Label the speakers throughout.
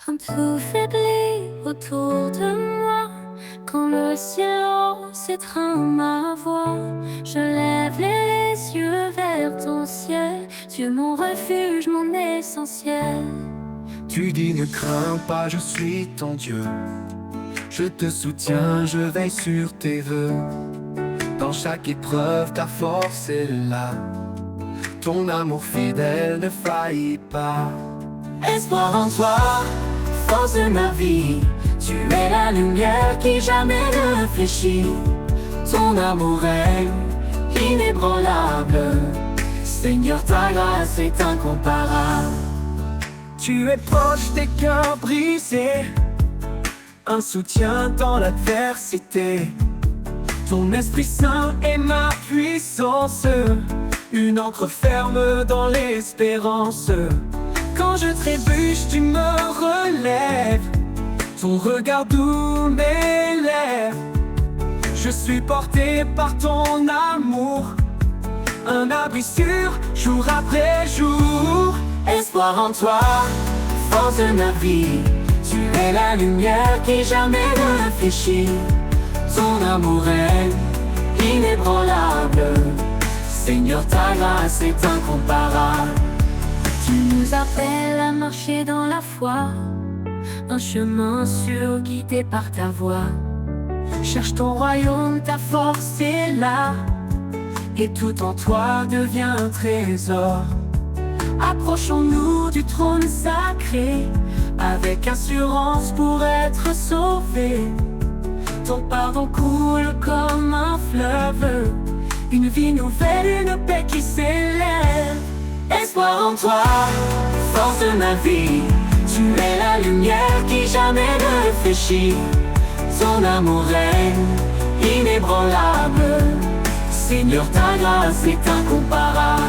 Speaker 1: Un tout faiblit autour de moi. Quand le silence étreint ma voix, je lève les yeux vers ton ciel. Dieu, mon refuge, mon essentiel.
Speaker 2: Tu dis ne crains pas, je suis ton Dieu. Je te soutiens, je veille sur tes vœux. Dans chaque épreuve, ta force est là. Ton amour fidèle ne faillit pas. Espoir en toi, force de ma vie. Tu es la lumière qui jamais ne fléchit. Ton amour est inébranlable. Seigneur, ta grâce est incomparable. Tu es proche des cœurs brisés, un soutien dans l'adversité. Ton Esprit Saint est ma puissance, une ancre ferme dans l'espérance. Quand je trébuche, tu me relèves. Ton regard doux m'élève. Je suis porté par ton amour, un abri sûr, jour après jour. Espoir en toi, force de ma vie. Tu es la lumière qui jamais ne fléchit. Ton amour est inébranlable. Seigneur, ta grâce est incomparable.
Speaker 1: Tu nous appelles à marcher dans la foi, un chemin sûr guidé par ta voix.
Speaker 2: Cherche ton royaume, ta force est là, et tout en toi devient un trésor. Approchons-nous du trône sacré, avec assurance pour être sauvés. Ton pardon coule comme un fleuve, une vie nouvelle, une paix qui s'élève. Espoir en toi, force de ma vie. Tu es la lumière qui jamais ne fléchit. Ton amour est inébranlable. Seigneur, ta grâce est incomparable.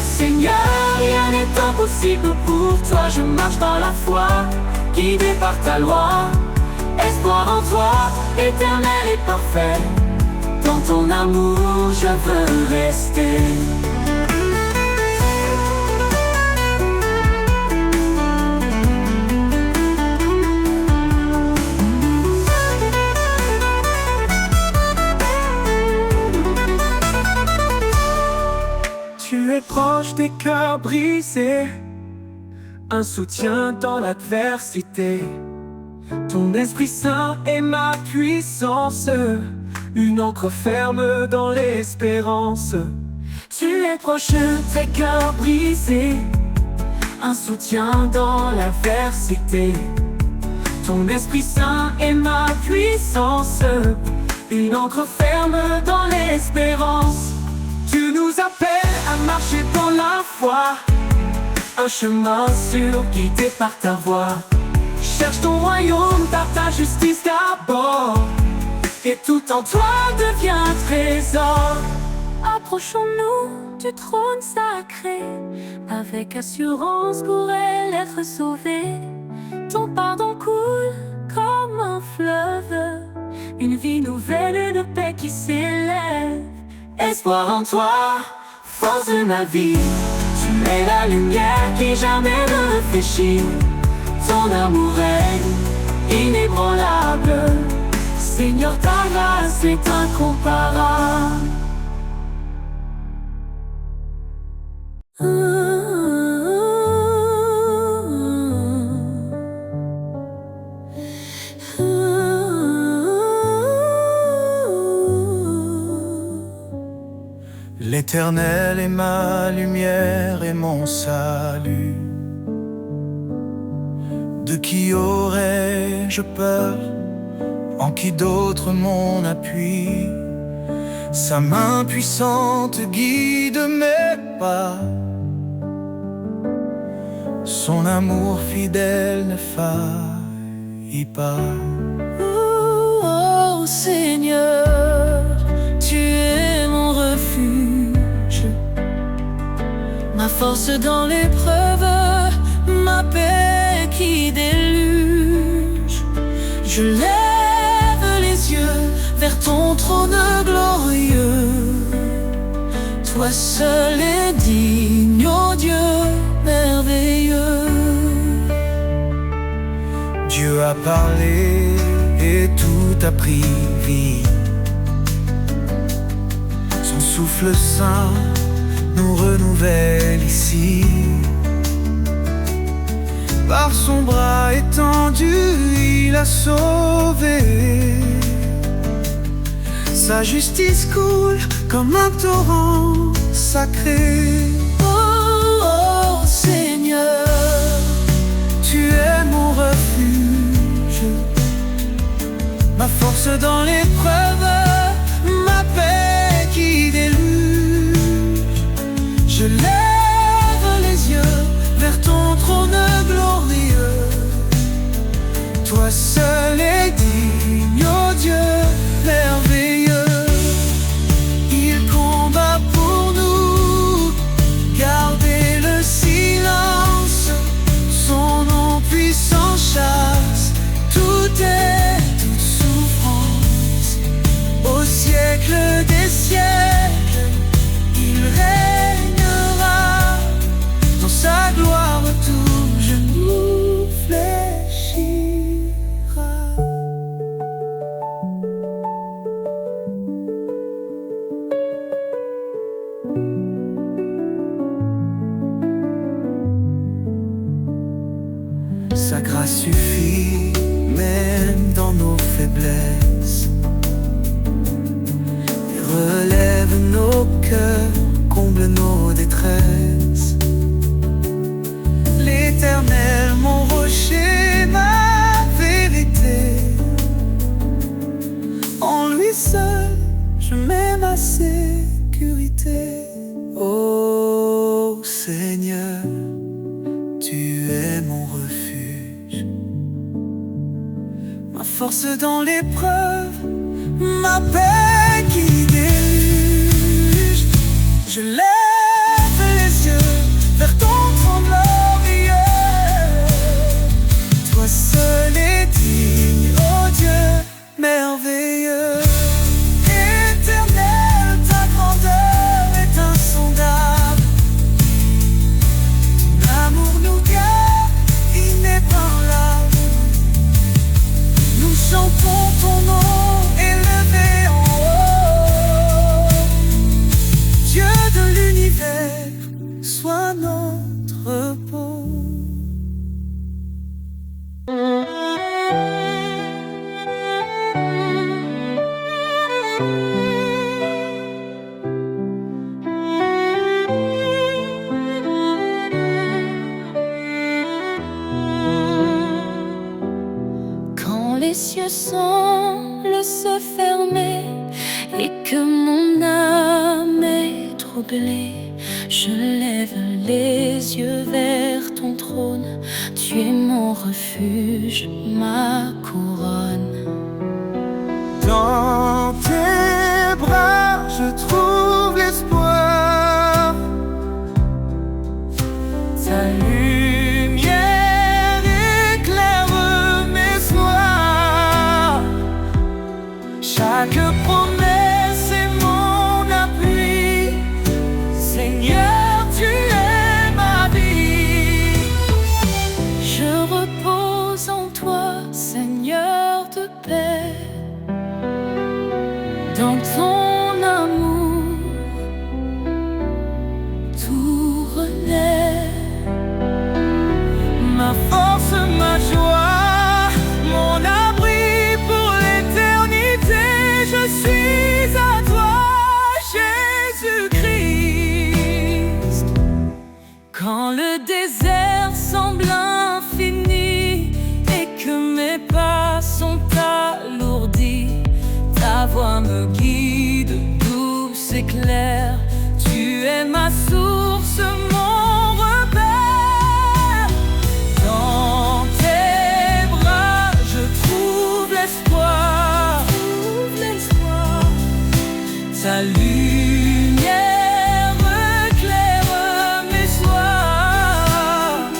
Speaker 2: Seigneur, rien n'est impossible pour toi. Je marche dans la foi, guidé par ta loi. Espoir en toi, éternel et parfait. Dans ton amour, je veux rester. Tu es proche des cœurs brisés, un soutien dans l'adversité. Ton Esprit Saint est ma puissance, une ancre ferme dans l'espérance. Tu es proche des cœurs brisés, un soutien dans l'adversité. Ton Esprit Saint est ma puissance, une ancre ferme dans l'espérance. Tu nous appelles à marcher dans la foi, un chemin sûr guidé par ta voix. Cherche ton royaume par ta justice d'abord, et tout en toi devient un trésor.
Speaker 1: Approchons-nous du trône sacré, avec assurance pour elle être sauvée. Ton pardon coule comme un fleuve, une vie nouvelle, une paix qui s'élève.
Speaker 2: Espoir en toi, force de ma vie. Tu es la lumière qui jamais ne fléchit. Ton amour est inébranlable. Seigneur, ta grâce est incomparable. L'Éternel est ma lumière et mon salut. De qui aurais-je peur? En qui d'autre mon appui? Sa main puissante guide mes pas. Son amour fidèle ne faillit pas.
Speaker 1: Oh Seigneur, tu es mon refuge, ma force dans l'épreuve, ma paix qui déluge. Je lève les yeux vers ton trône glorieux. Toi seul est digne, ô Dieu merveilleux.
Speaker 2: Dieu a parlé et tout a pris vie. Son souffle saint nous renouvelle ici. Par son bras étendu, il a sauvé. Sa justice coule comme un torrent sacré.
Speaker 1: Oh, oh Seigneur,
Speaker 2: tu es mon refuge, ma force dans l'épreuve, ma paix qui déluge. Je lève les yeux vers ton trône glorieux. Toi seul es digne, ô Dieu merveilleux. Il combat pour nous, gardez le silence. Son nom puissant chasse toute souffrance. Au siècle des siècles, il régnera. Dans sa gloire tout genou fléchira. Sa grâce suffit même dans nos faiblesses et relève nos cœurs, comble nos détresses. L'Éternel, mon rocher, ma vérité, en lui seul je mets ma sécurité. Ô Seigneur, tu es mon refuge, ma force dans l'épreuve, ma paix qui déluge. Je lève les yeux vers ton trône glorieux. Toi seul es digne, ô Dieu merveilleux. Éternel, ta grandeur est insondable. Ton amour nous garde inébranlable. Nous chantons ton nom élevé en haut. Dieu de l'univers, sois notre repos.
Speaker 1: quand les cieux semblent se fermer et que mon âme est troublée, je lève les yeux vers ton trône. Tu es mon refuge, ma couronne.
Speaker 2: Dans tes bras je trouve l'espoir. Ta lumière éclaire mes soirs. Chaque promesse est mon appui. Seigneur, tu es ma vie.
Speaker 1: Je repose en toi, Seigneur de paix. Dans ton amour, tout renaît.
Speaker 2: Ma force, ma joie, mon abri pour l'éternité. Je suis à toi, Jésus-Christ.
Speaker 1: Quand le désert semble infini et que mes pas sont alourdis, ta voix me guide, douce et claire. Tu es ma source, mon repère.
Speaker 2: Dans tes bras je trouve l'espoir. Ta lumière éclaire mes soirs.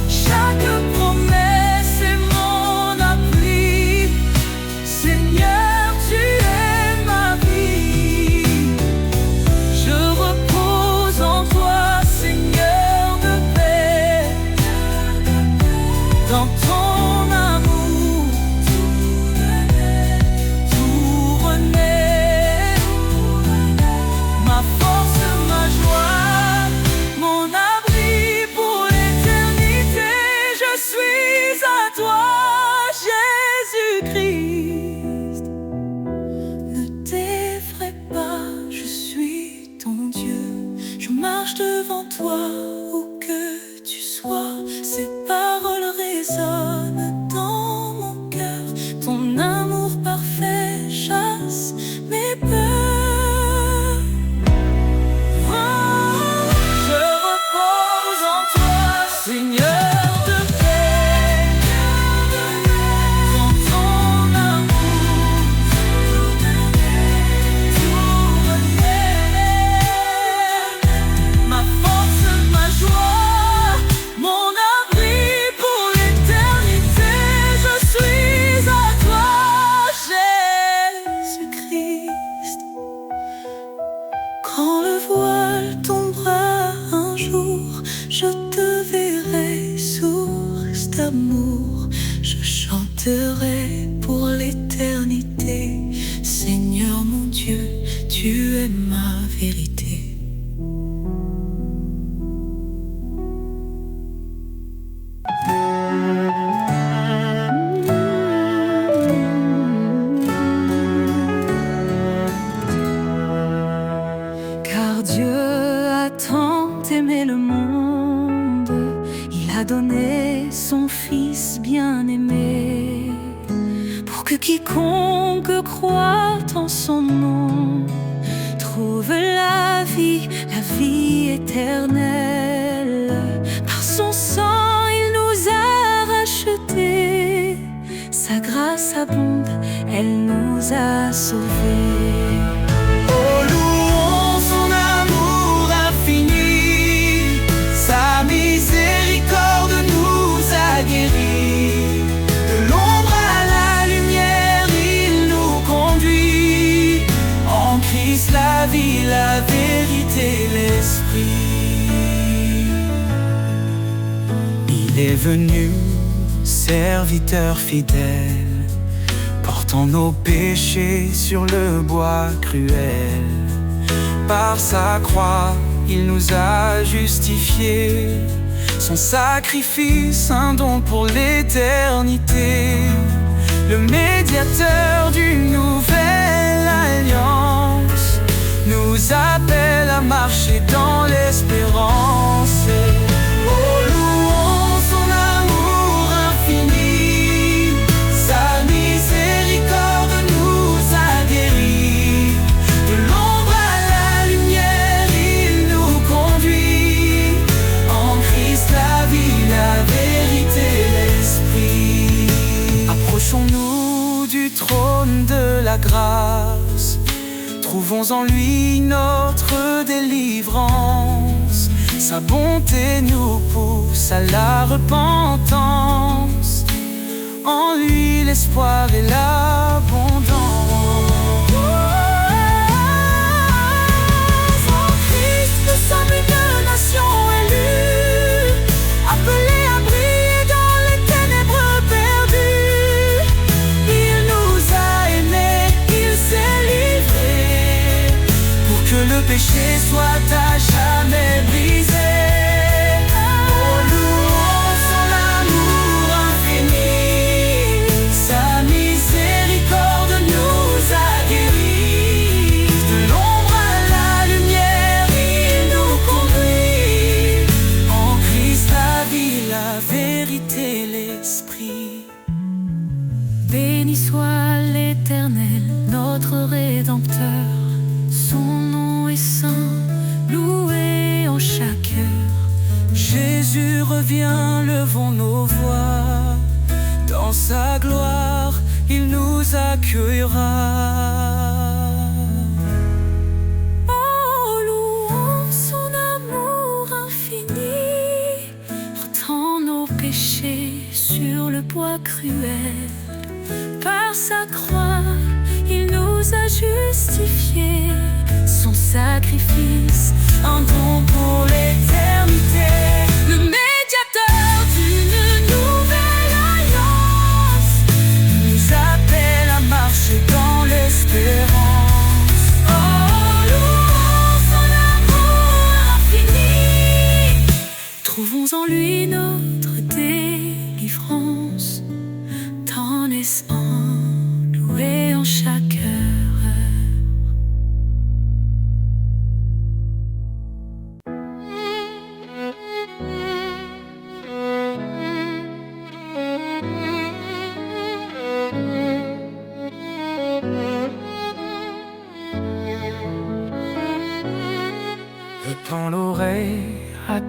Speaker 2: Chaque promesse est mon appui. Seigneur, tu es ma vie. Je repose en toi, Seigneur de paix. Dans ton suis à toi, Jésus-Christ.
Speaker 1: Ne t'effraie pas, je suis ton Dieu. Je marche devant toi, où que tu sois. Ces paroles résonnent dans mon cœur. Ton amour parfait chasse mes peurs.
Speaker 2: Je repose en toi, Seigneur de paix. Dans ton amour, tout renaît. Ma force, ma joie, mon abri pour l'éternité. Je suis à toi,
Speaker 1: Jésus-Christ. Quand le voile tombera un jour, je te verrai, source d'amour. Je chanterai pour l'éternité. Seigneur mon Dieu, tu es ma vérité. Car Dieu a tant aimé le monde, il a donné son Fils bien-aimé, pour que quiconque croit en son nom trouve la vie éternelle. Par son sang, il nous a rachetés, sa grâce abonde, elle nous a sauvés.
Speaker 2: oh, louons son amour infini, sa miséricorde nous a guéris. De l'ombre à la lumière, il nous conduit. En Christ la vie, la vérité, l'esprit. Il est venu, serviteur fidèle, portant nos péchés sur le bois cruel. Par sa croix, il nous a justifiés. Son sacrifice, un don pour l'éternité. Le médiateur d'une nouvelle alliance nous appelle à marcher dans l'espérance. Oh, louons son amour infini, sa miséricorde nous a guéris. De l'ombre à la lumière, il nous conduit. En Christ la vie, la vérité, l'esprit. Approchons-nous du trône de la grâce, trouvons en lui notre délivrance. Sa bonté nous pousse à la repentance, en lui l'espoir et l'abondance. En Christ nous sommes une nation élue, appelée à briller dans les ténèbres perdues. Il nous a aimés, il s'est livré, pour que le péché soit à jamais brisé. Oh, louons son amour infini, sa miséricorde nous a guéris. De l'ombre à la lumière, il nous conduit. En Christ la vie, la vérité, l'esprit.
Speaker 1: Béni soit l'Éternel, notre Rédempteur. Son nom est saint, loué en chaque heure.
Speaker 2: Jésus revient, levons nos voix. Dans sa gloire, il nous accueillera.
Speaker 1: Oh, louons son amour infini, portant nos péchés sur le bois cruel. Par sa croix, il nous a justifiés. Son sacrifice, un don pour l'éternité. Le médiateur d'une nouvelle alliance nous appelle à marcher dans l'espérance. Oh, louons son amour infini, trouvons en lui notre délivrance.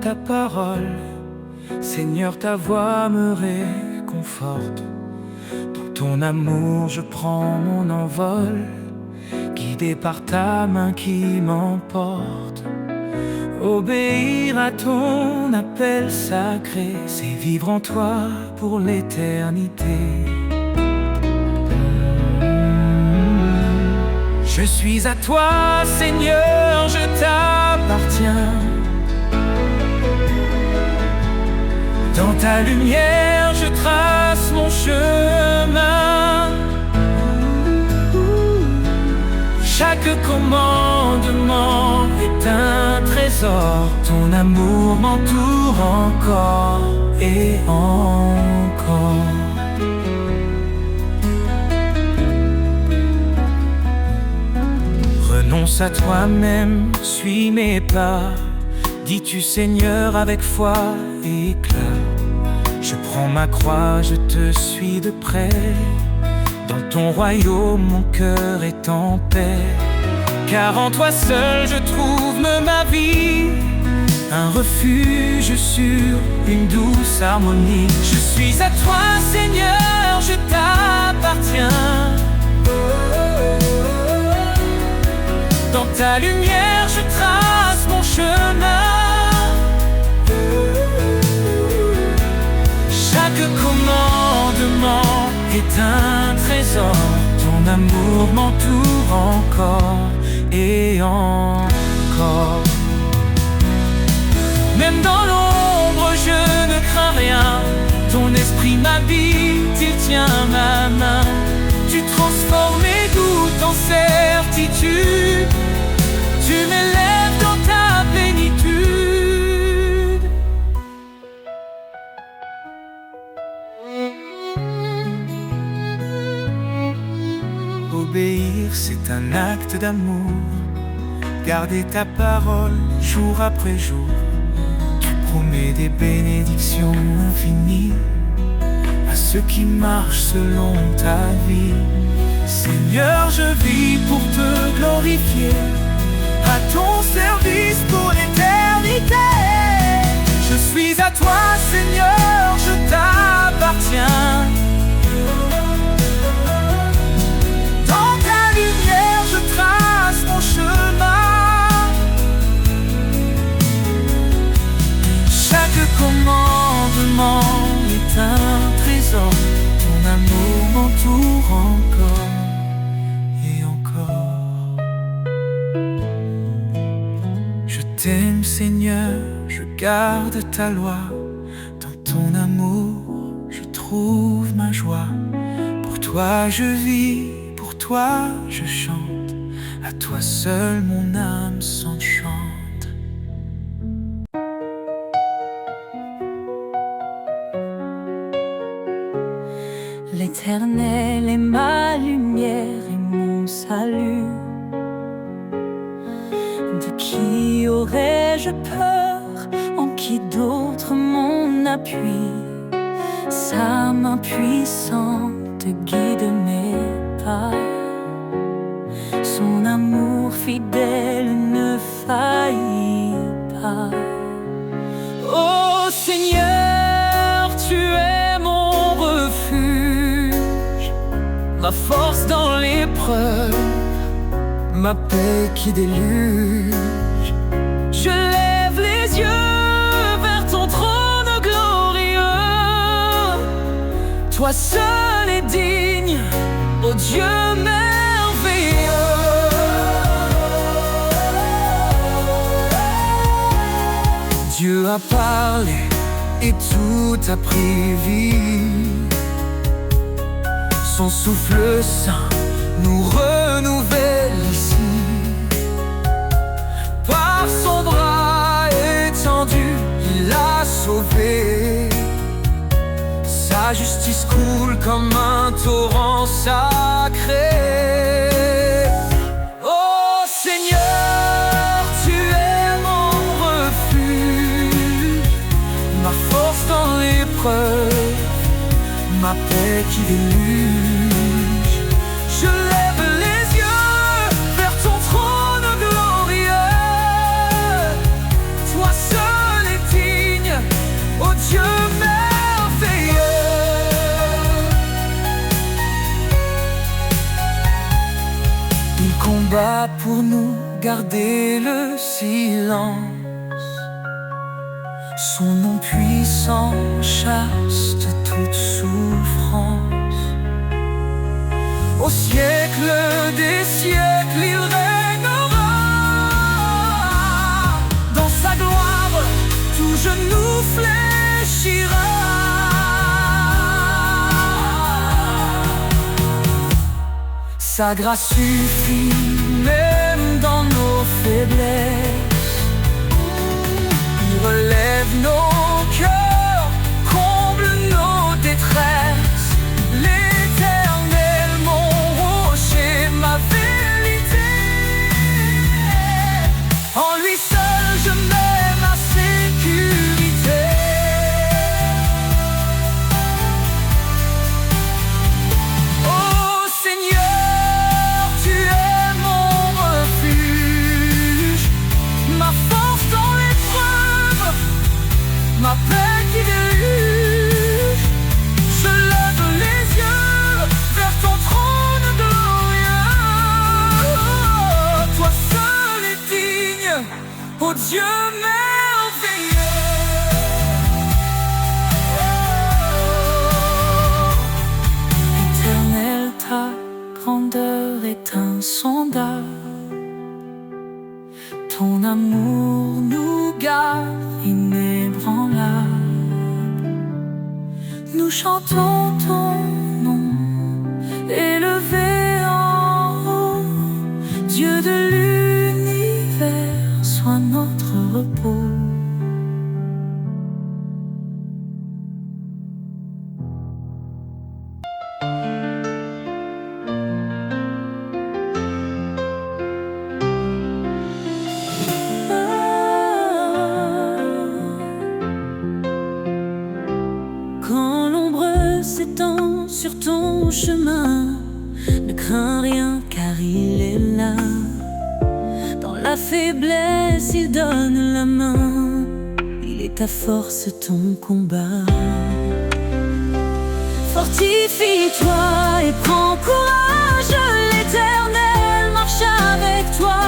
Speaker 2: ta parole. Seigneur, ta voix me réconforte. Dans ton amour, je prends mon envol, guidé par ta main qui m'emporte. Obéir à ton appel sacré, c'est vivre en toi pour l'éternité. Je suis à toi, Seigneur, je t'appartiens. Dans ta lumière, je trace mon chemin. Chaque commandement est un trésor. Ton amour m'entoure encore et encore. Renonce à toi-même, suis mes pas. Dis-tu Seigneur avec foi et éclat. Je prends ma croix, je te suis de près. Dans ton royaume, mon cœur est en paix. Car en toi seul je trouve ma vie, un refuge sur une douce harmonie. Je suis à toi Seigneur, je t'appartiens. Dans ta lumière je trace mon chemin. Chaque commandement est un trésor. Ton amour m'entoure encore et encore. Même dans l'ombre je ne crains rien. Ton esprit m'habite, il tient ma main. Tu transformes mes doutes en certitude. Tu m'élèves dans ta plénitude. Obéir, c'est un acte d'amour. Garder ta parole jour après jour. Tu promets des bénédictions infinies à ceux qui marchent selon ta vie. Seigneur, je vis pour te glorifier, à ton service pour l'éternité. Je suis à toi, Seigneur, je t'appartiens. Dans ta lumière, je trace mon chemin. Chaque commandement est un trésor. Ton amour m'entoure encore et encore. Je t'aime, Seigneur, je garde ta loi. Dans ton amour, je trouve ma joie. Pour toi je vis, pour toi je chante. À toi seul mon âme s'enchante.
Speaker 1: L'Éternel est ma lumière et mon salut. De qui aurais-je peur? En qui d'autre mon appui? Sa main puissante guide mes pas. Son amour fidèle ne faillit pas. Oh Seigneur, tu es mon refuge, ma force dans l'épreuve, ma paix qui déluge. Je lève les yeux vers ton trône glorieux. Toi seul es digne, ô Dieu merveilleux. Dieu a parlé et tout a pris vie. Son souffle saint nous renouvelle ici. Par son bras étendu, il a sauvé. Sa justice coule comme un torrent sacré. Oh Seigneur, tu es mon refuge, ma force dans l'épreuve, ma paix qui déluge. Je lève les yeux vers ton trône glorieux. Toi seul es digne.
Speaker 2: là pour nous garder le silence. Son nom puissant chasse de toute souffrance. Au siècle des siècles, il régnera. Dans sa gloire, tout genou fléchira. Sa grâce suffit même dans nos faiblesses. Il relève nos cœurs, comble nos détresses. L'Éternel, mon rocher, ma vérité. En lui seul je mets ma sécurité. Ô Seigneur, tu es mon refuge, ma force dans l'épreuve, ma paix qui déluge. Je lève les yeux vers ton trône glorieux. Toi seul es digne, ô Dieu merveilleux. Éternel, ta grandeur est insondable. Ton amour nous garde inébranlable. Nous chantons ton nom, élevé en haut. Dieu de l'univers, sois notre repos. Quand l'ombre s'étend sur ton chemin, ne crains rien car il est là. Dans la faiblesse, il donne la main. Il est ta force, ton combat. Fortifie-toi et prends courage. L'Éternel marche avec toi.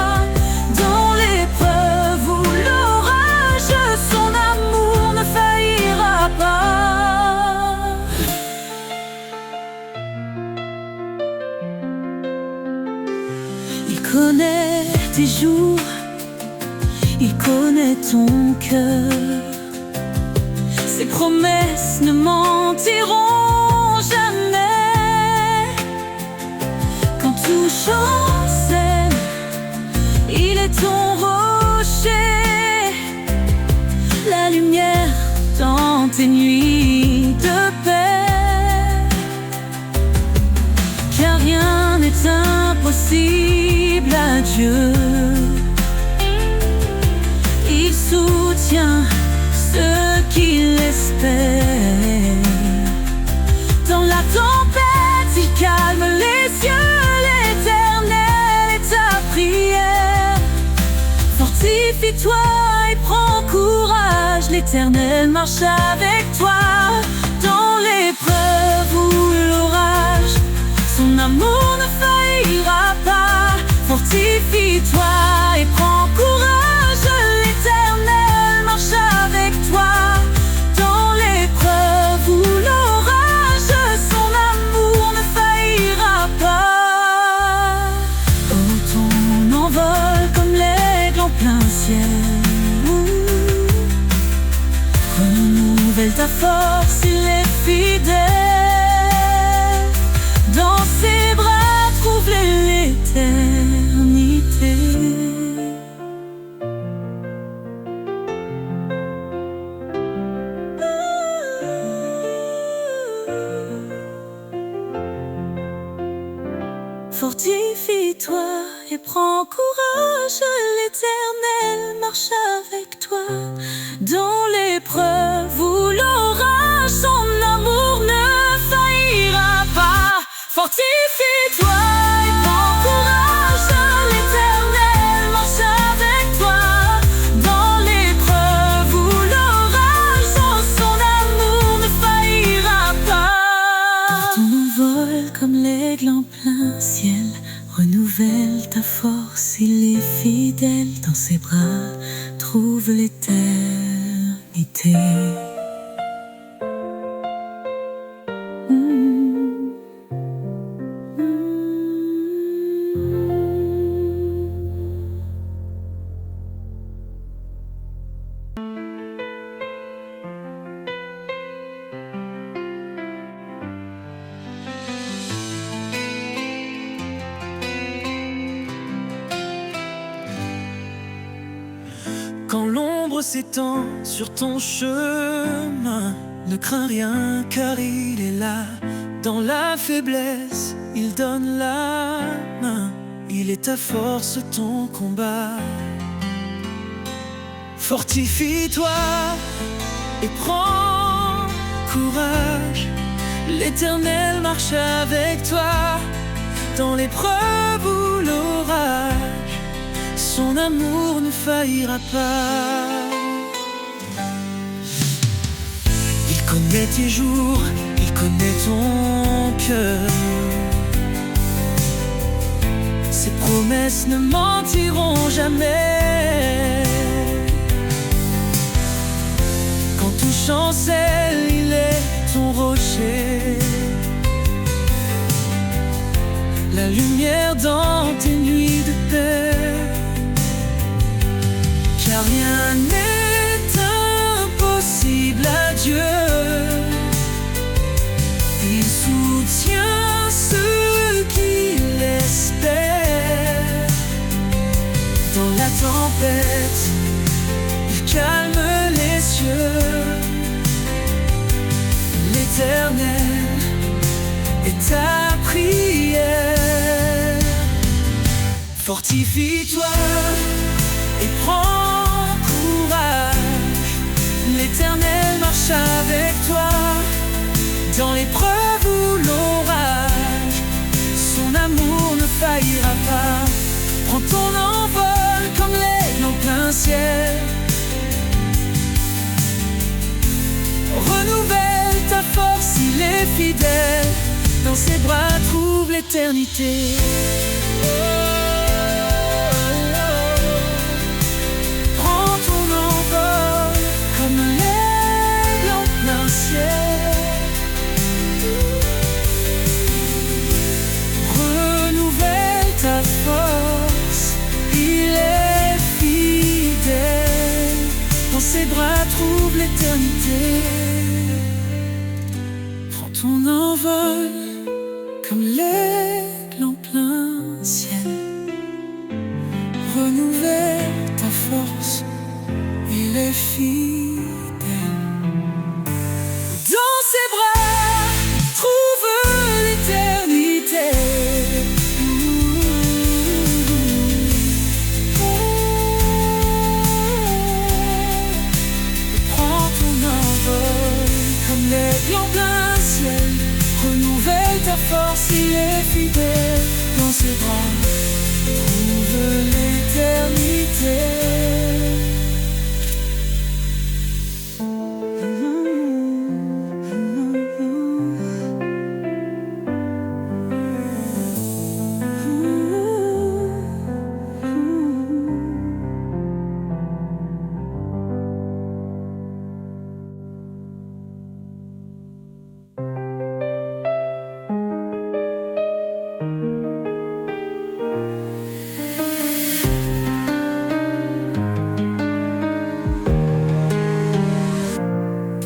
Speaker 2: Dans l'épreuve ou l'orage, son amour ne faillira pas. Il connaît tes jours, il connaît ton cœur. Ses promesses ne mentiront jamais. Quand tout chancelle, il est ton rocher, la lumière dans tes nuits de paix. Car rien n'est impossible à Dieu. Il soutient ceux qui l'espèrent. Dans la tempête, il calme les cieux. L'Éternel est ta prière. Fortifie-toi et prends courage. L'Éternel marche avec toi. Dans l'épreuve ou l'orage, son amour ne faillira pas. Fortifie-toi et prends courage. L'Éternel marche avec toi. Dans l'épreuve ou l'orage, son amour ne faillira pas. Oh, ton envol comme l'aigle en plein ciel. Renouvelle ta force, il est fidèle. Dans ses bras, trouve l'éternité. Fortifie-toi et prends courage. L'Éternel marche avec toi. Dans l'épreuve ou l'orage, son amour ne faillira pas. Fortifie-toi et prends courage. L'Éternel marche avec toi. Dans l'épreuve ou l'orage, son amour ne faillira pas. Ton envol comme l'aigle en plein ciel, renouvelle
Speaker 1: Renouvelle ta force, il est fidèle. Dans ses bras, trouve l'éternité.
Speaker 2: Quand l'ombre s'étend sur ton chemin, ne crains rien car il est là. Dans la faiblesse, il donne la main. Il est ta force, ton combat. Fortifie-toi et prends courage. L'Éternel marche avec toi dans l'épreuve ou l'orage. Son amour ne faillira pas. Il connaît tes jours, il connaît ton cœur. Ses promesses ne mentiront jamais. Quand tout chancelle, il est ton rocher. La lumière dans tes nuits de paix. Car rien n'est impossible à Dieu. Il soutient ceux qui l'espèrent. Dans la tempête, il calme les cieux. L'Éternel est ta prière. Fortifie-toi et prends courage. L'Éternel marche avec toi dans l'épreuve ou l'orage. Son amour ne faillira pas. Prends ton envol comme l'aigle en plein ciel. Renouvelle ta force, il est fidèle. Dans ses bras trouve l'éternité. Renouvelle ta force, il est fidèle. Dans ses bras trouve l'éternité. Prends ton envol comme l'aigle en plein ciel. Renouvelle ta force, il est fidèle. Dans ses bras, trouve l'éternité. Prends ton envol comme l'aigle en plein ciel. Renouvelle ta force, il est fidèle. Dans ses bras, trouve l'éternité.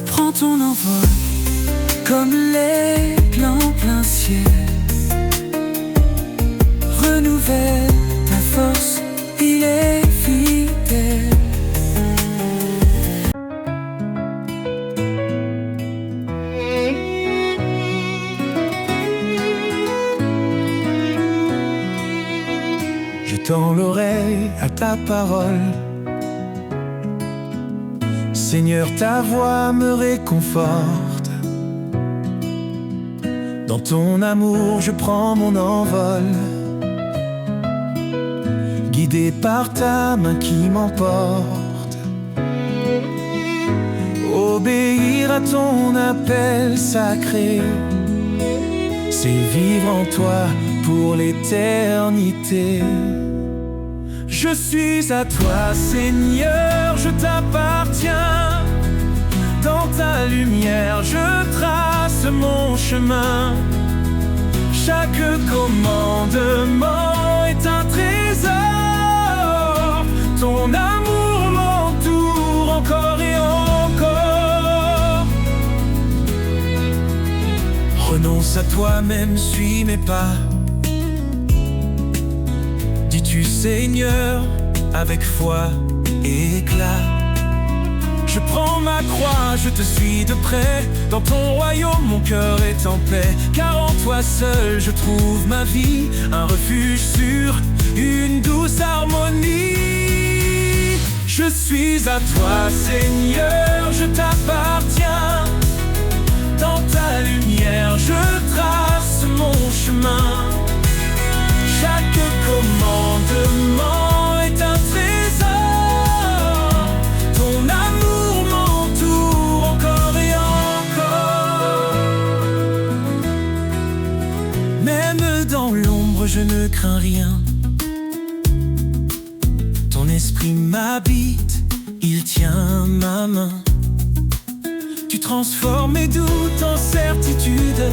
Speaker 2: Prends ton envol comme l'aigle en plein ciel. Renouvelle ta force, il est fidèle. Je tends l'oreille à ta parole. Seigneur, ta voix me réconforte. Dans ton amour, je prends mon envol. Guidé par ta main qui m'emporte. Obéir à ton appel sacré. c'est vivre en toi pour l'éternité. Je suis à toi, Seigneur, je t'appartiens. Dans ta lumière, je trace mon chemin. Chaque commandement est un trésor. Ton amour m'entoure encore et encore. Renonce à toi-même, suis mes pas. Dis-tu Seigneur, avec foi et éclat. Je prends ma croix, je te suis de près. Dans ton royaume, mon cœur est en paix. Car en toi seul, je trouve ma vie. Un refuge sûr, une douce harmonie. Je suis à toi, Seigneur, je t'appartiens. Dans ta lumière, je trace mon chemin. Chaque commandement est un trésor. Ton amour m'entoure encore et encore. Même dans l'ombre, je ne crains rien. Ton esprit m'habite, il tient ma main. Tu transformes mes doutes en certitude.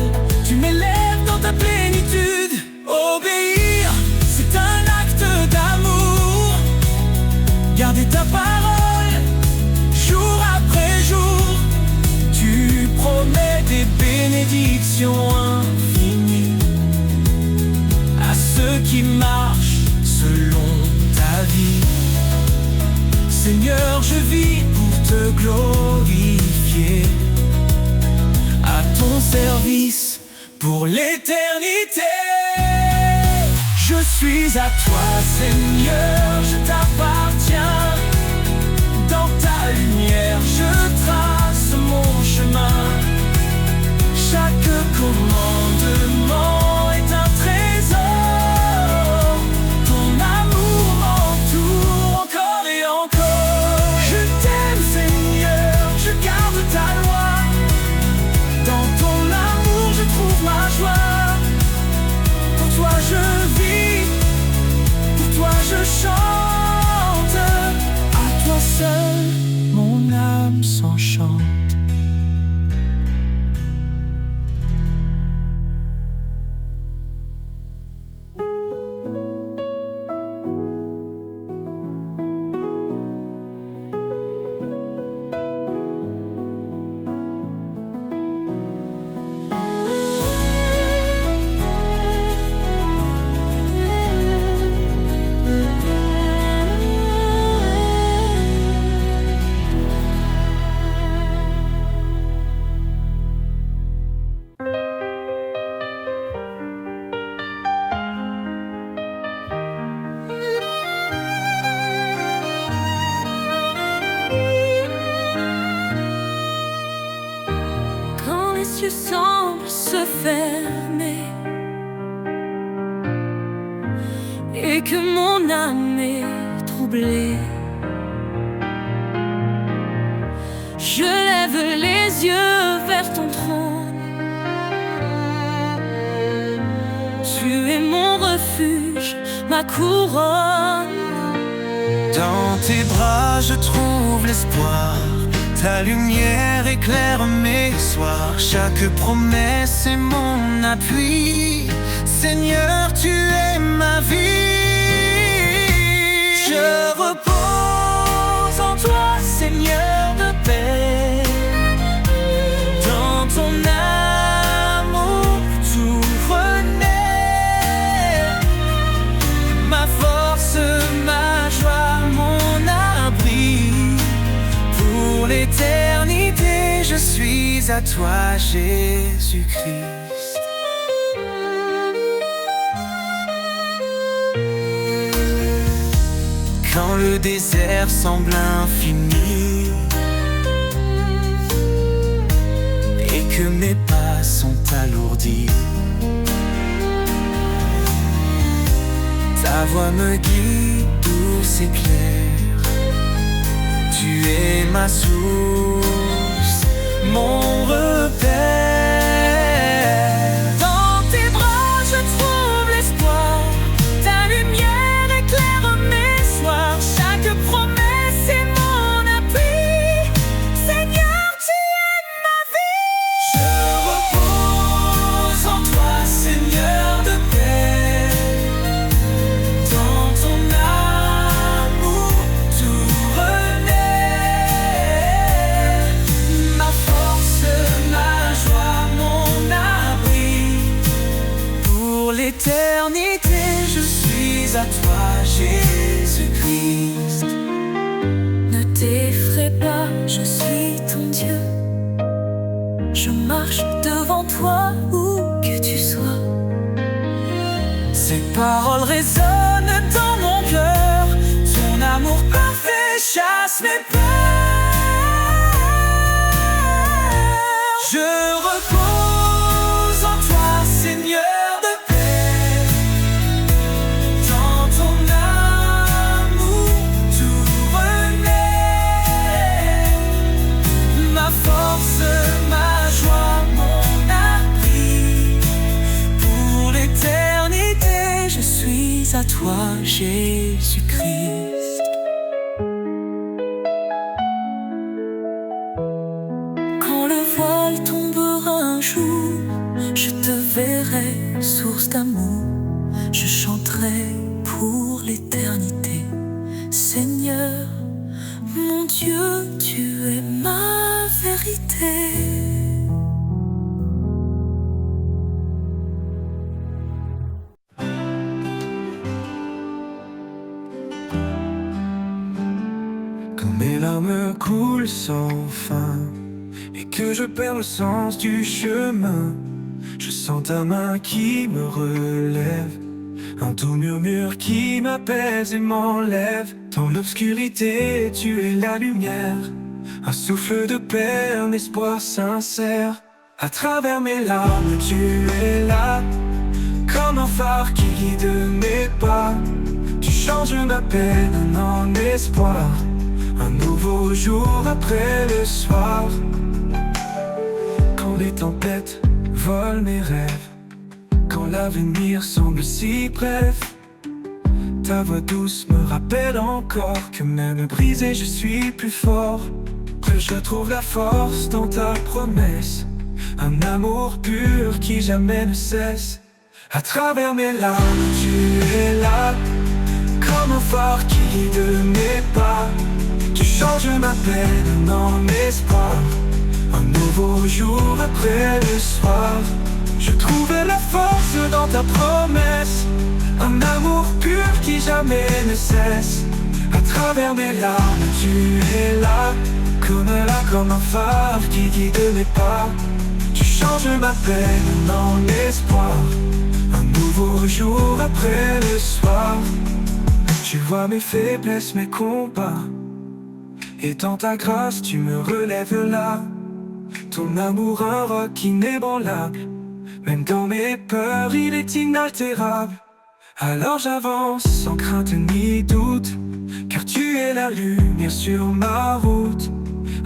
Speaker 2: Tu m'élèves dans ta plénitude. Obéir, c'est un acte d'amour. Garder ta parole, jour après jour. Tu promets des bénédictions infinies à ceux qui marchent selon ta vie. Seigneur, je vis pour te glorifier, à ton service pour l'éternité. Je suis à toi, Seigneur, je t'appartiens. Dans ta lumière, je trace mon chemin. Chaque commandement est un trésor. Ton amour m'entoure encore et encore. Je t'aime, Seigneur, je garde ta loi. Dans ton amour, je trouve ma joie. Pour toi, je vis. Toi je chante, à toi seul mon âme s'enchante.
Speaker 1: Les yeux semblent se fermer et que mon âme est troublée. Je lève les yeux vers ton trône. Tu es mon refuge, ma couronne.
Speaker 2: Dans tes bras je trouve l'espoir. Ta lumière éclaire mes soirs. Chaque promesse est mon appui. Seigneur, tu es ma vie. Je repose en toi, Seigneur de paix. Dans ton amour tout renaît. Ma force, ma joie, mon abri. Pour l'éternité, je suis à toi, Jésus-Christ. Quand le désert semble infini et que mes pas sont alourdis, ta voix me guide douce et claire. Tu es ma source, mon repère. Dans tes l'éternité, je suis à toi, Jésus-Christ.
Speaker 1: Ne t'effraie pas, je suis ton Dieu. Je marche devant toi où que tu sois.
Speaker 2: Ces paroles résonnent dans mon cœur. Ton amour parfait chasse mes peurs. Je repose en toi, Seigneur de paix. Dans ton amour tout renaît. Ma force, ma joie, mon abri. Pour l'éternité, je suis à toi, Jésus-Christ.
Speaker 1: Quand le voile tombera un jour, je te verrai, source d'amour. Je chanterai pour l'éternité. Seigneur, mon Dieu, tu es ma vérité.
Speaker 2: Quand mes larmes coulent sans fin et que je perds le sens du chemin, je sens ta main qui me relève, un doux murmure qui m'apaise et m'enlève. Dans l'obscurité, tu es la lumière, un souffle de paix, un espoir sincère. À travers mes larmes, tu es là, comme un phare qui guide mes pas. Tu changes ma peine en espoir, un nouveau jour après le soir. Quand les tempêtes volent mes rêves, quand l'avenir semble si bref, ta voix douce me rappelle encore que même brisé je suis plus fort. Que je trouve la force dans ta promesse, un amour pur qui jamais ne cesse. À travers mes larmes, tu es là, comme un phare qui guide mes pas. Tu changes ma peine en espoir, un nouveau jour après le soir. Je trouve la force dans ta promesse, un amour pur qui jamais ne cesse. À travers mes larmes, tu es là, comme un phare qui guide mes pas. Tu changes ma peine en espoir, un nouveau jour après le soir. Tu vois mes faiblesses, mes combats, et dans ta grâce tu me relèves là. Ton amour un roc inébranlable, même dans mes peurs il est inaltérable. Alors j'avance sans crainte ni doute, car tu es la lumière sur ma route.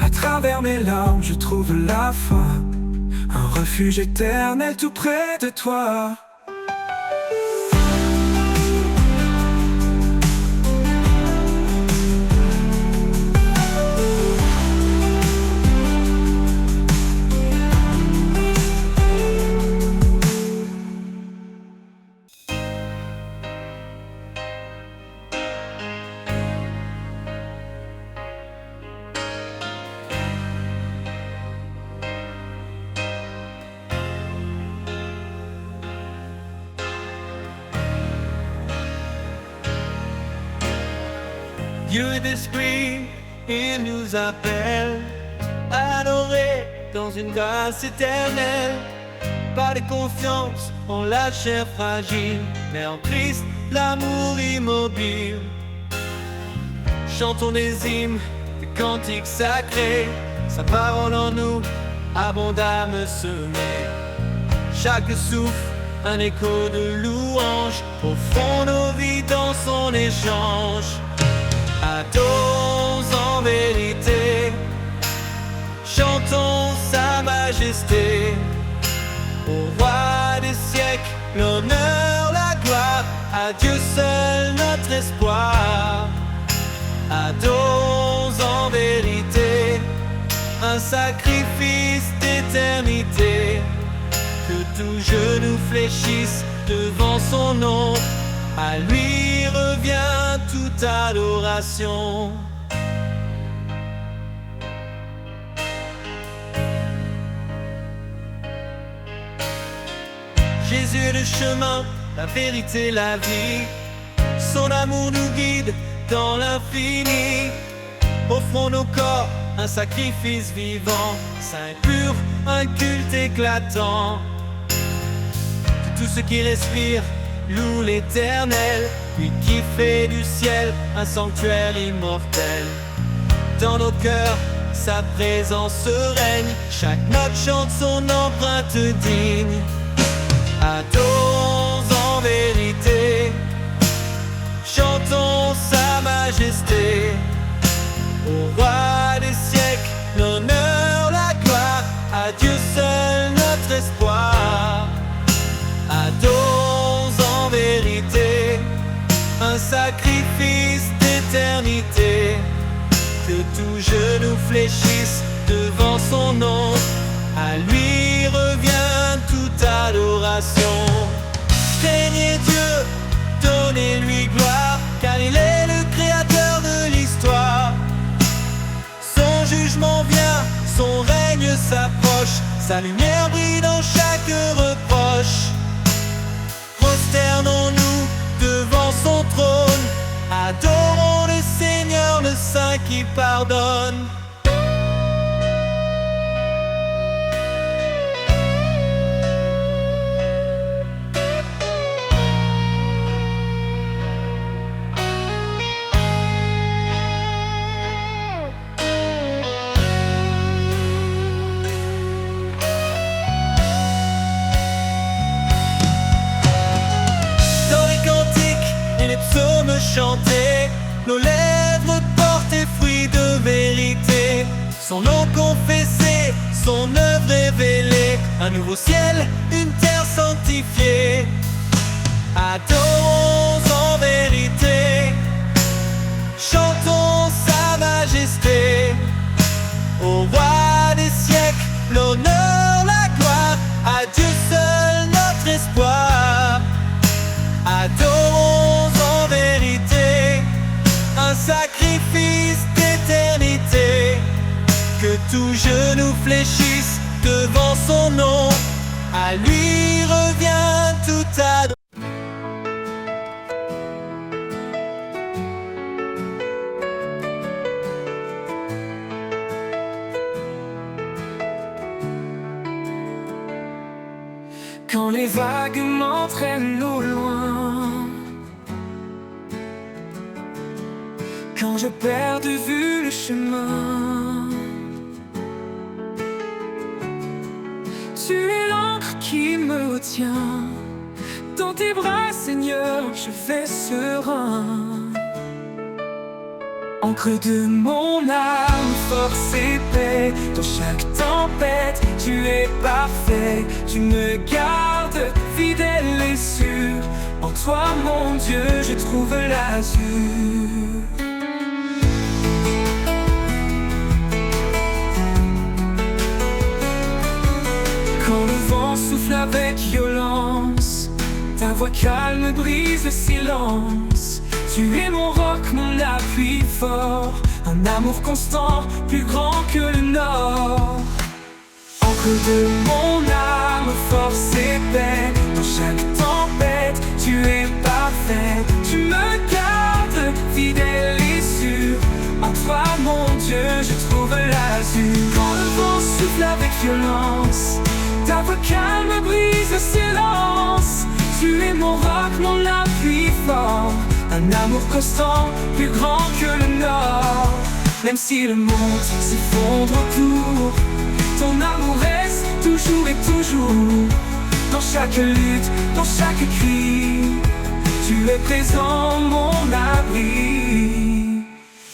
Speaker 2: À travers mes larmes je trouve la foi, un refuge éternel tout près de toi.
Speaker 3: Dieu d'esprit, il nous appelle à adorer dans une grâce éternelle. Pas de confiance en la chair fragile, mais en Christ, l'amour immobile. Chantons des hymnes, des cantiques sacrés, sa parole en nous, abondamment semée. Chaque souffle, un écho de louange, au fond nos vies dans son échange. Adorons en vérité, chantons sa majesté. Au roi des siècles, l'honneur, la gloire, à Dieu seul notre espoir. Adorons en vérité, un sacrifice d'éternité. Que tout genou fléchisse devant son nom, à lui revient toute adoration. Jésus est le chemin, la vérité, la vie. Son amour nous guide dans l'infini. Offrons nos corps, un sacrifice vivant, saint et pur, un culte éclatant. Tout ce qui respire loue l'Éternel, lui qui fait du ciel un sanctuaire immortel. Dans nos cœurs, sa présence règne, chaque note chante son empreinte digne. Adorons en vérité, chantons sa majesté. Au roi des siècles, l'honneur, la gloire, à Dieu seul notre espoir. Adorons en vérité, un sacrifice d'éternité. Que tout genou fléchisse devant son nom, à lui revient toute adoration. Craignez Dieu, donnez-lui gloire, car il est le créateur de l'histoire. Son jugement vient, son règne s'approche, sa lumière brille dans chaque reproche. Prosternons-nous devant son trône, adorons le Seigneur, le Saint qui pardonne. Psaumes chantés, nos lèvres portent fruits de vérité. Son nom confessé, son œuvre révélée, un nouveau ciel, une terre sanctifiée. Adorons en vérité, chantons sa majesté. Au roi des siècles, l'honneur, la gloire, à Dieu seul notre espoir. Adorons en vérité, un sacrifice d'éternité. Que tout genou fléchisse devant son nom, à lui revient toute adoration.
Speaker 2: Quand les vagues m'entraînent au loin, quand je perds de vue le chemin, tu es l'encre qui me retient. Dans tes bras, Seigneur, je vais serein. Encre de mon âme, force et paix. Dans chaque tempête, tu es parfait. Tu me gardes fidèle et sûr. En toi, mon Dieu, je trouve l'azur. Quand le vent souffle avec violence, ta voix calme brise le silence. Tu es mon roc, mon appui fort, un amour constant, plus grand que le nord. Encre de mon âme, force et paix. Dans chaque tempête, tu es parfait. Tu me gardes fidèle et sûr. En toi, mon Dieu, je trouve l'azur. Quand le vent souffle avec violence, ta voix calme brise le silence. Tu es mon roc, mon appui fort, un amour constant, plus grand que le nord. Même si le monde s'effondre autour, ton amour reste toujours et toujours. Dans chaque lutte, dans chaque cri, tu es présent, mon abri.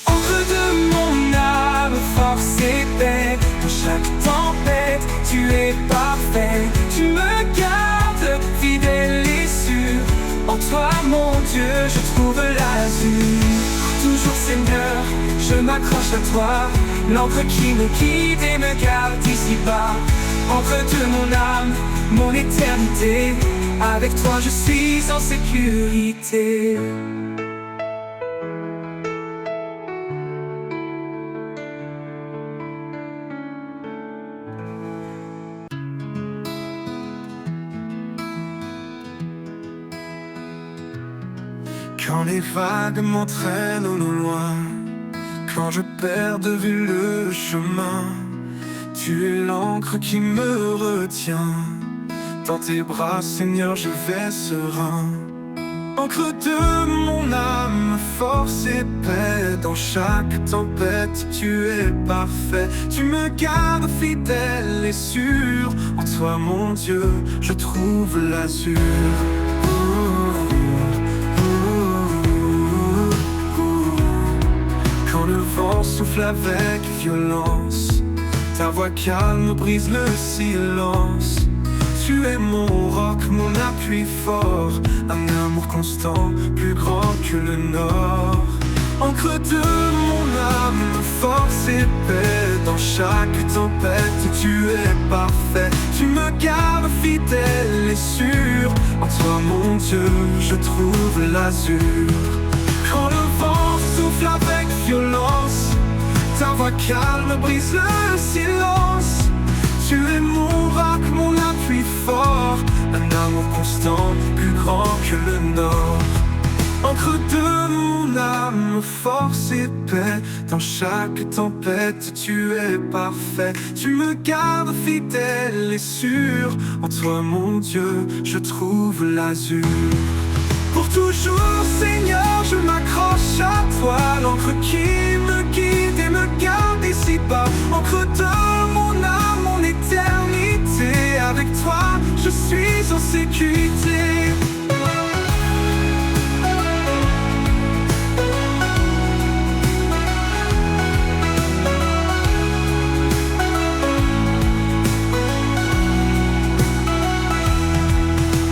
Speaker 2: Encre de mon âme, force et paix. Dans chaque tempête, tu es parfait. Tu me gardes fidèle et sûr. En toi, mon Dieu, je trouve l'azur. Toujours Seigneur, je m'accroche à toi. L'encre qui me guide et me garde ici-bas. Encre de mon âme, mon éternité. Avec toi, je suis en sécurité. Quand les vagues m'entraînent au loin, quand je perds de vue le chemin, tu es l'encre qui me retient. Dans tes bras, Seigneur, je vais serein. Encre de mon âme, force et paix. Dans chaque tempête, tu es parfait. Tu me gardes fidèle et sûr. En toi, mon Dieu, je trouve l'azur. Quand le vent souffle avec violence, ta voix calme brise le silence. Tu es mon roc, mon appui fort, un amour constant, plus grand que le nord. Encre de mon âme, force et paix. Dans chaque tempête, tu es parfait. Tu me gardes fidèle et sûr. En toi, mon Dieu, je trouve l'azur. Quand le vent souffle avec violence, ta voix calme brise le silence. Tu es mon roc, mon appui fort, un amour constant, plus grand que le nord. Encre de mon âme, force et paix. Dans chaque tempête, tu es parfait. Tu me gardes fidèle et sûr. En toi, mon Dieu, je trouve l'azur. Pour toujours, Seigneur, je m'accroche à toi. L'encre qui me guide et me garde ici-bas. Encre de mon âme, mon éternité. Avec toi, je suis en sécurité.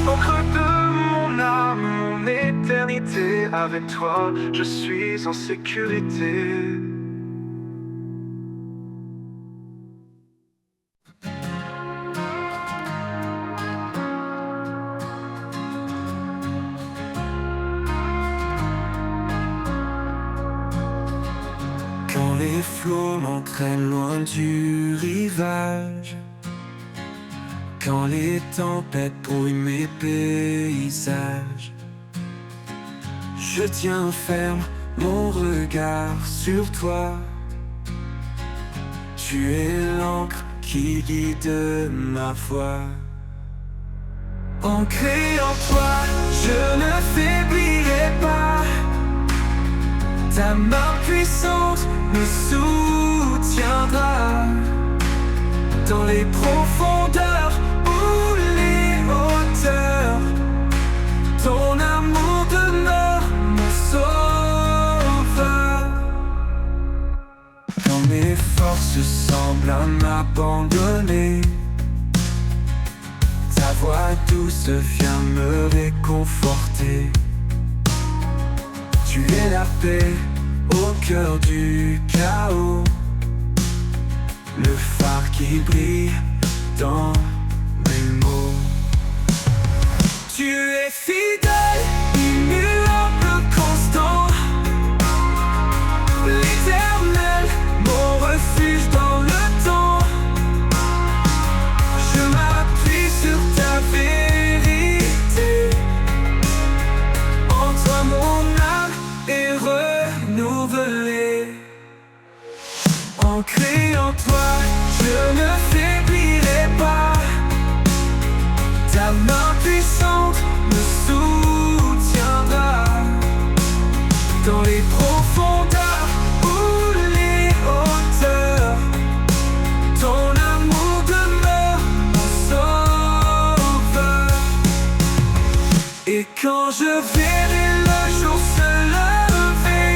Speaker 2: Encre de mon âme, mon éternité. Avec toi, je suis en sécurité. Quand les flots m'entraînent loin du rivage, quand les tempêtes brouillent mes paysages, je tiens ferme mon regard sur toi. Tu es l'encre qui guide ma voie. Ancré en toi, je ne faiblirai pas. Ta main puissante me soutiendra. Dans les profondeurs ou les hauteurs, ton amour demeure mon sauveur. Quand mes forces semblent m'abandonner, ta voix douce vient me réconforter. Tu es la paix au cœur du chaos, le phare qui brille dans mes mots. Tu es fidèle, immuable, constant, l'éternel, mon refuge dans le temps. Je m'appuie sur ta vérité. En toi mon âme est renouvelée. Ancré en toi, je ne faiblirai pas. Ta main puissante me soutiendra. Dans les profondeurs ou les hauteurs, ton amour demeure mon sauveur. Et quand je verrai le jour se lever,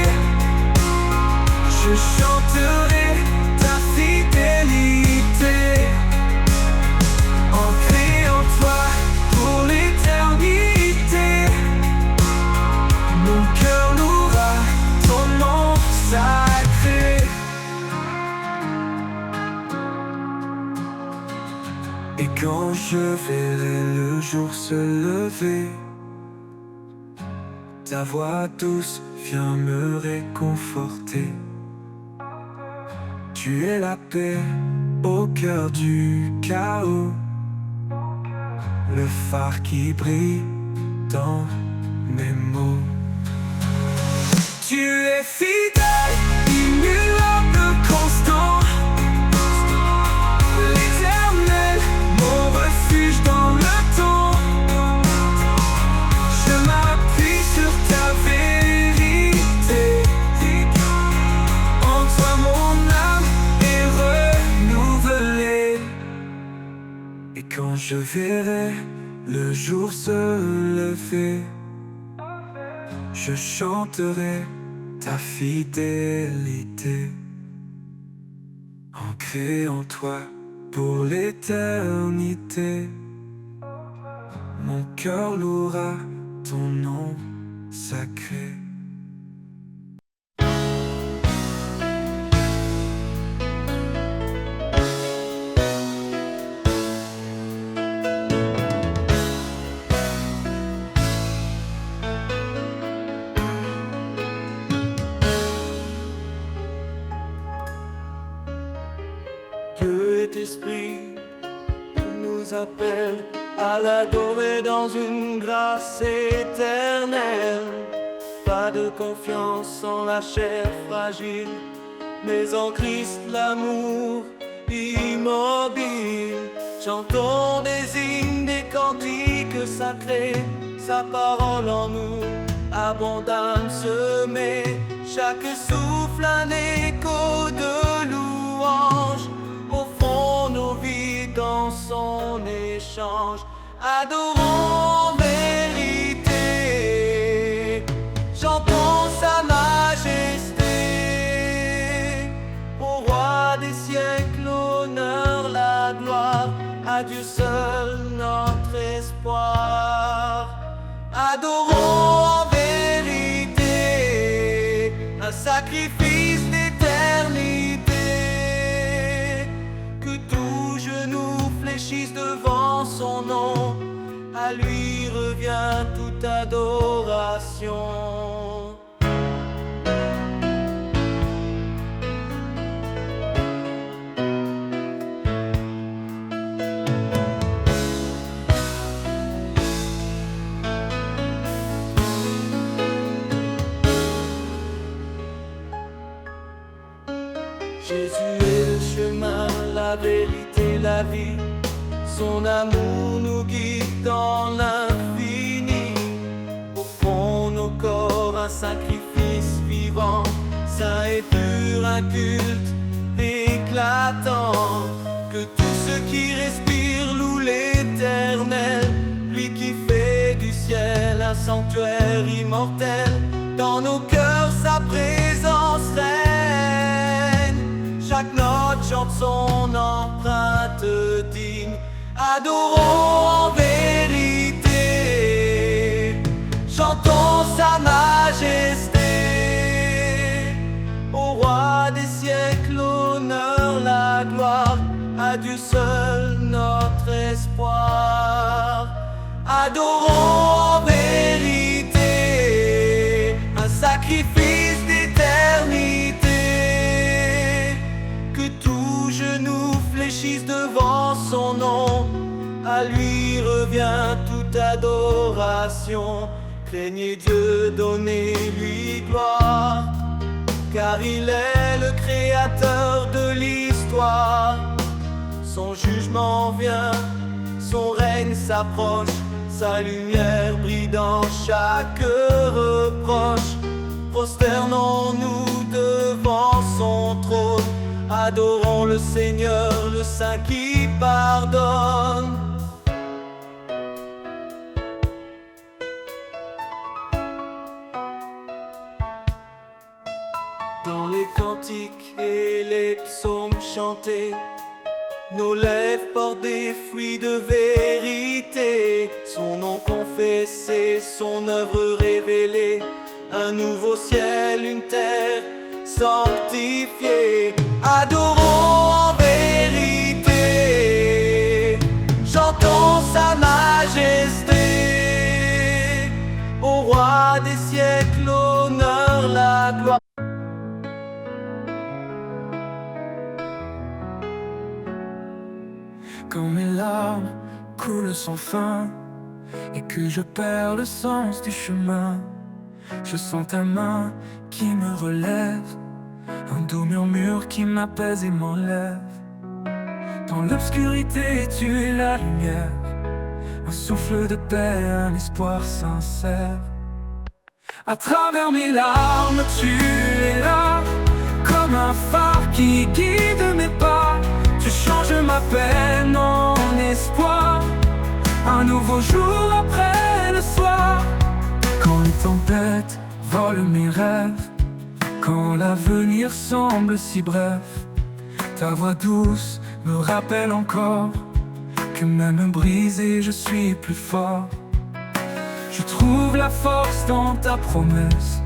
Speaker 2: je chanterai ta fidélité. Ancré en toi pour l'éternité, mon cœur louera ton nom sacré. Et quand je verrai le jour se lever, ta voix douce vient me réconforter. Tu es la paix au cœur du chaos, le phare qui brille dans mes mots. Tu es fidèle, immuable, constant, l'éternel, mon refuge dans le temps. Je m'appuie sur ta vérité. En toi mon âme est renouvelée. Et quand je verrai le jour se lever, je chanterai ta fidélité, ancrée en toi pour l'éternité. Mon cœur louera ton nom sacré.
Speaker 3: Dieu est esprit, il nous appelle à l'adorer dans une grâce éternelle. Pas de confiance en la chair fragile, mais en Christ l'amour immobile. Chantons des hymnes, des cantiques sacrés, sa parole en nous abondante semée. Chaque souffle un écho de louange, au fond nos vies dans son échange. Adorons en vérité, chantons sa majesté. Au roi des siècles, l'honneur, la gloire, à Dieu seul notre espoir. Adorons en vérité, un sacrifice d'éternité. Que tout genou fléchisse devant son nom, à lui revient toute adoration. Jésus est le chemin, la vérité, la vie. Son amour nous guide dans l'infini. Au fond nos corps, un sacrifice vivant, saint et pur, un culte éclatant. Que tous ceux qui respirent louent l'Éternel, lui qui fait du ciel un sanctuaire immortel. Dans nos cœurs sa présence règne, chaque note chante son empreinte digne. Adorons en vérité, chantons sa majesté. Au roi des siècles, l'honneur, la gloire, à Dieu seul notre espoir. Adorons en vérité, un sacrifice d'éternité. Que tout genou fléchisse devant son nom, à lui revient toute adoration. Craignez Dieu, donnez-lui gloire, car il est le créateur de l'histoire. Son jugement vient, son règne s'approche, sa lumière brille dans chaque reproche. Prosternons-nous devant son trône, adorons le Seigneur, le Saint qui pardonne. Dans les cantiques et les psaumes chantés, nos lèvres portent des fruits de vérité. Son nom confessé, son œuvre révélée, un nouveau ciel, une terre sanctifiée. Adorons en vérité, chantons sa majesté. Au roi des siècles, l'honneur, la gloire.
Speaker 2: Quand mes larmes coulent sans fin et que je perds le sens du chemin, Je sens ta main qui me relève, un doux murmure qui m'apaise et m'enlève. Dans l'obscurité, tu es la lumière, un souffle de paix, un espoir sincère. À travers mes larmes, tu es là, comme un phare qui guide mes pas. Tu changes ma peine en espoir, un nouveau jour après le soir. Quand les tempêtes volent mes rêves, quand l'avenir semble si bref, ta voix douce me rappelle encore que même brisé, je suis plus fort. Je trouve la force dans ta promesse,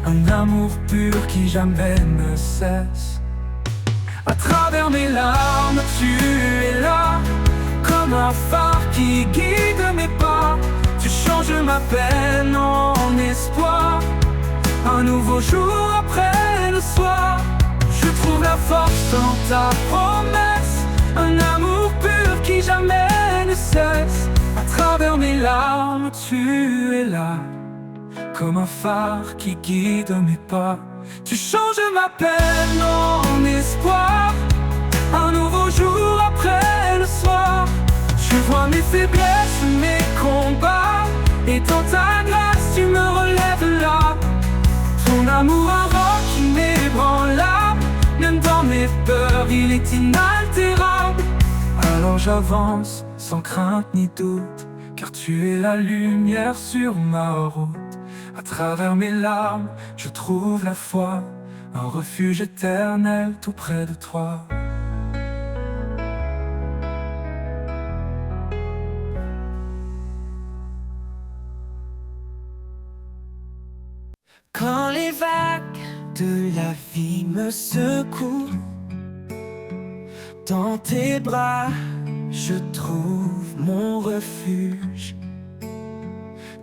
Speaker 2: un amour pur qui jamais ne cesse. À travers mes larmes, tu es là, comme un phare qui guide mes pas. Tu changes ma peine en espoir, un nouveau jour après le soir. Je trouve la force dans ta promesse, un amour pur qui jamais ne cesse. À travers mes larmes, tu es là, comme un phare qui guide mes pas. Tu changes ma peine en espoir, un nouveau jour après le soir. Tu vois mes faiblesses, mes combats, et dans ta grâce tu me relèves là. Ton amour un roc inébranlable, même dans mes peurs il est inaltérable. Alors j'avance sans crainte ni doute, car tu es la lumière sur ma route. À travers mes larmes, je trouve la foi, un refuge éternel tout près de toi.
Speaker 3: Quand les vagues de la vie me secouent, dans tes bras, je trouve mon refuge.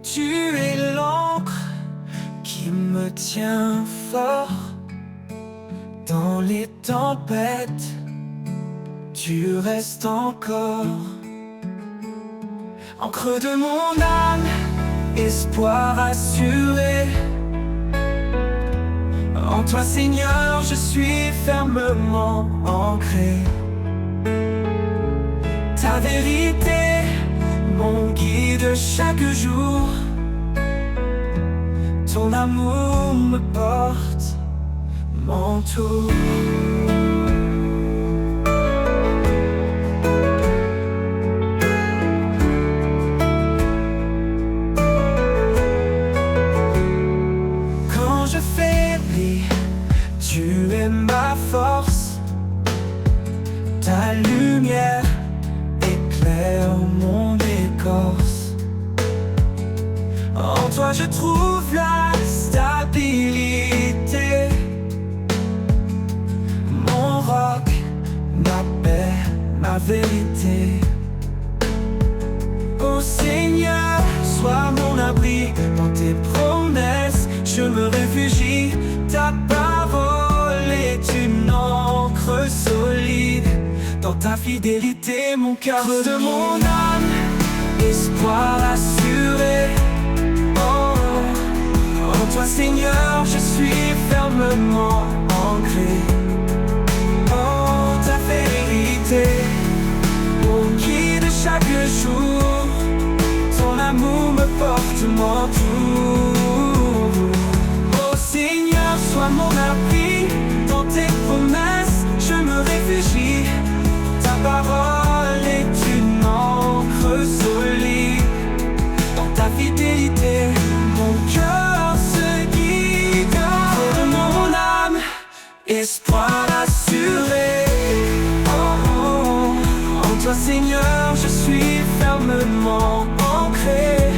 Speaker 3: Tu es l'encre qui me tient fort. Dans les tempêtes, tu restes encore. Encre de mon âme, espoir assuré. En toi, Seigneur, je suis fermement ancré. Ta vérité, mon guide chaque jour. Ton amour me porte, m'entoure. Quand je faiblis, tu es ma force. Ta lumière éclaire mon écorce. En toi je trouve la stabilité. Mon roc, ma paix, ma vérité. Ô Seigneur, sois mon abri. Dans tes promesses, je me réfugie. Ta parole est une encre solide. Dans ta fidélité, mon cœur de mon âme, espoir assuré. En toi, Seigneur, je suis fermement ancré. Oh, ta vérité, mon guide chaque jour. Ton amour me porte, m'entoure. Oh Seigneur, sois mon abri. Dans tes promesses, je me réfugie. Ta parole est une encre solide. Dans ta fidélité, mon cœur se guide. De mon âme, espoir assuré. Oh, oh. En toi, Seigneur, je suis fermement ancré,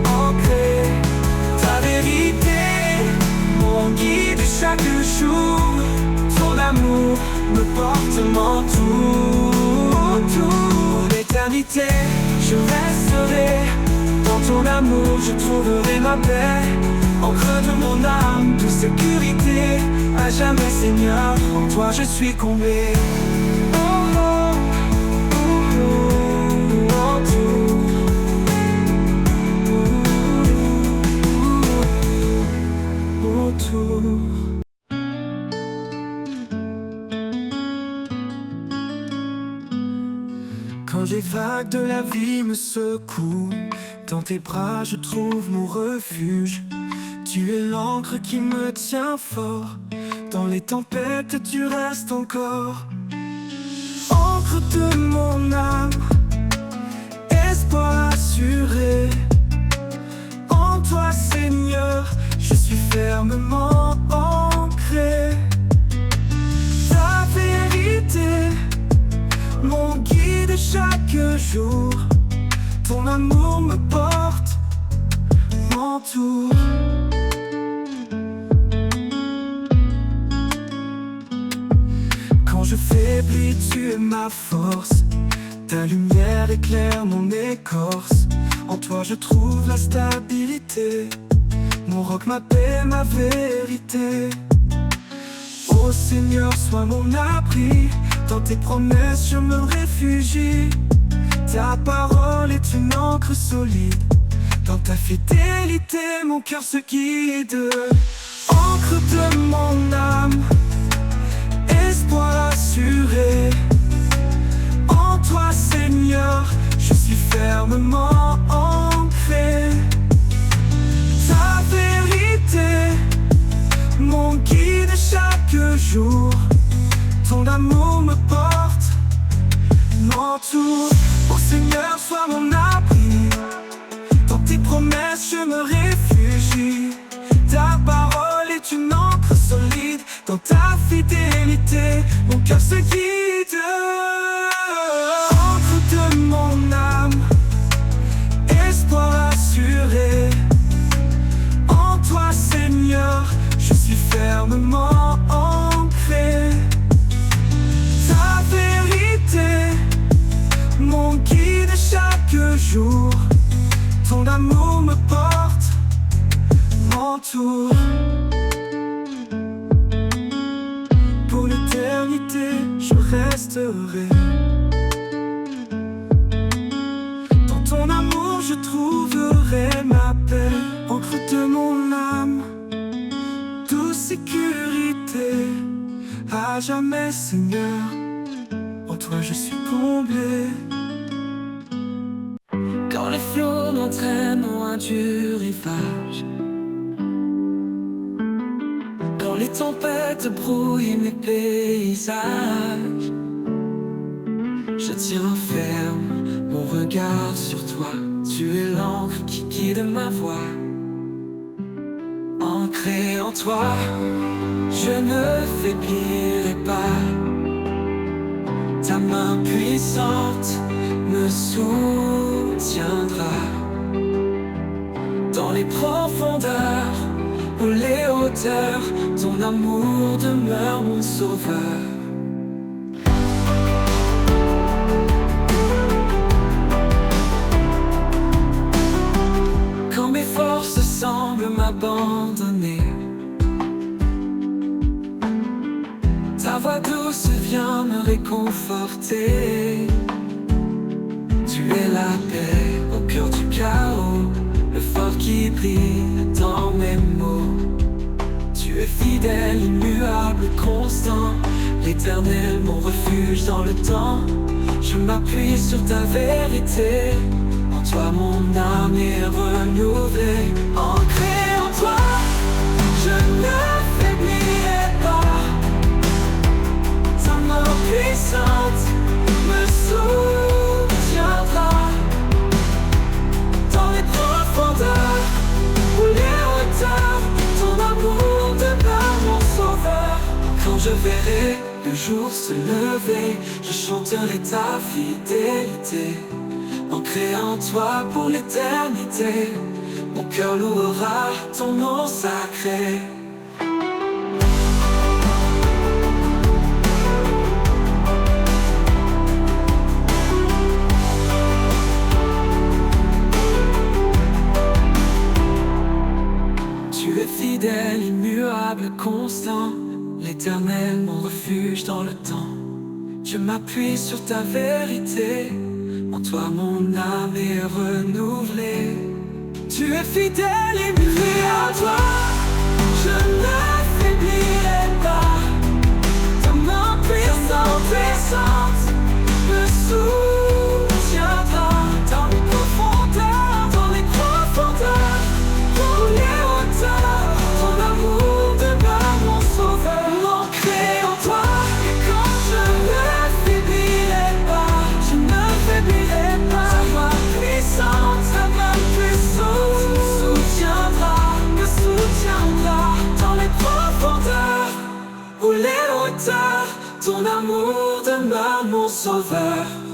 Speaker 3: ancré. Ta vérité, mon guide chaque jour. Ton amour me porte, m'entoure. Toute l'éternité, je resterai. Dans ton amour, je trouverai ma paix. Encre de mon âme, de sécurité. À jamais, Seigneur, en toi je suis comblé. Oh, oh, oh, oh, en tout.
Speaker 2: vagues de la vie me secouent. Dans tes bras je trouve mon refuge. Tu es l'encre qui me tient fort. Dans les tempêtes tu restes encore. Encre de mon âme, espoir assuré. En toi Seigneur, je suis fermement ancré. Ta vérité, mon guide chaque jour. Ton amour me porte, m'entoure. Quand je faiblis, tu es ma force. Ta lumière éclaire mon écorce. En toi je trouve la stabilité. Mon roc, ma paix, ma vérité. Ô Seigneur, sois mon abri. Dans tes promesses je me réfugie. Ta parole est une encre solide. Dans ta fidélité mon cœur se guide. Encre de mon âme, espoir assuré. En toi Seigneur, je suis fermement ancré. Ta vérité, mon guide chaque jour. Ton amour me porte, m'entoure. Ô Seigneur, sois mon abri. Dans tes promesses je me réfugie. Ta parole est une encre solide. Dans ta fidélité, mon cœur se guide. Encre de mon âme, espoir assuré. En toi Seigneur, je suis fermement ancré. Ta vérité, mon guide chaque jour. Ton amour me porte, m'entoure. Pour l'éternité, je resterai. Dans ton amour, je trouverai ma paix. Encre de mon âme, douce sécurité. À jamais, Seigneur, en toi je suis comblé. Quand les flots m'entraînent loin du rivage, quand les tempêtes brouillent mes paysages, je tiens ferme mon regard sur toi. Tu es l'encre qui guide ma voie. Ancré en toi, je ne faiblirai pas. Ta main puissante me soutiendra. Dans les profondeurs ou les hauteurs, ton amour demeure mon sauveur. Quand mes forces semblent m'abandonner, ta voix douce vient me réconforter. Tu es la paix au cœur du chaos, le fort qui brille dans mes mots. Tu es fidèle, immuable, constant, l'éternel, mon refuge dans le temps. Je m'appuie sur ta vérité, en toi mon âme est renouvelée. Ancré en toi, je ne faiblirai pas. Ta main puissante me soutiendra. Dans les profondeurs ou les hauteurs, ton amour demeure mon sauveur. Quand je verrai le jour se lever, je chanterai ta fidélité. Ancré en toi pour l'éternité, mon cœur louera ton nom sacré. Tu es fidèle, immuable, constant, l'éternel, mon refuge dans le temps. Je m'appuie sur ta vérité, en toi mon âme est renouvelée. Tu es fidèle et muet à toi, je ne faiblirai pas. Ta main puissante me soutiendra. ton amour demeure mon sauveur.